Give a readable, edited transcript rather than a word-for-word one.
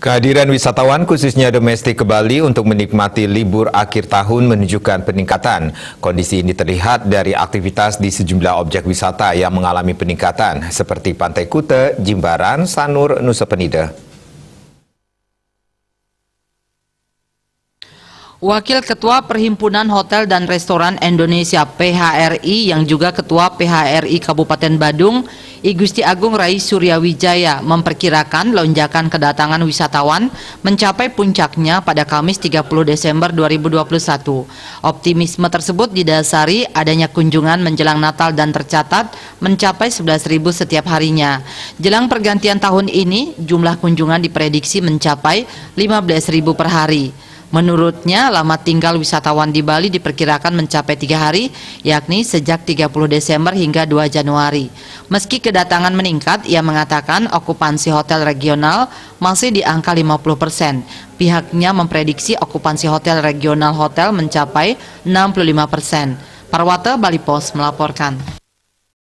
Kehadiran wisatawan khususnya domestik ke Bali untuk menikmati libur akhir tahun menunjukkan peningkatan. Kondisi ini terlihat dari aktivitas di sejumlah objek wisata yang mengalami peningkatan seperti Pantai Kuta, Jimbaran, Sanur, Nusa Penida. Wakil Ketua Perhimpunan Hotel dan Restoran Indonesia (PHRI) yang juga Ketua PHRI Kabupaten Badung, I Gusti Agung Rai Suryawijaya memperkirakan lonjakan kedatangan wisatawan mencapai puncaknya pada Kamis 30 Desember 2021. Optimisme tersebut didasari adanya kunjungan menjelang Natal dan tercatat mencapai 11.000 setiap harinya. Jelang pergantian tahun ini, jumlah kunjungan diprediksi mencapai 15.000 per hari. Menurutnya, lama tinggal wisatawan di Bali diperkirakan mencapai 3 hari, yakni sejak 30 Desember hingga 2 Januari. Meski kedatangan meningkat, ia mengatakan okupansi hotel regional masih di angka 50%. Pihaknya memprediksi okupansi hotel regional mencapai 65%. Parwata Bali Pos melaporkan.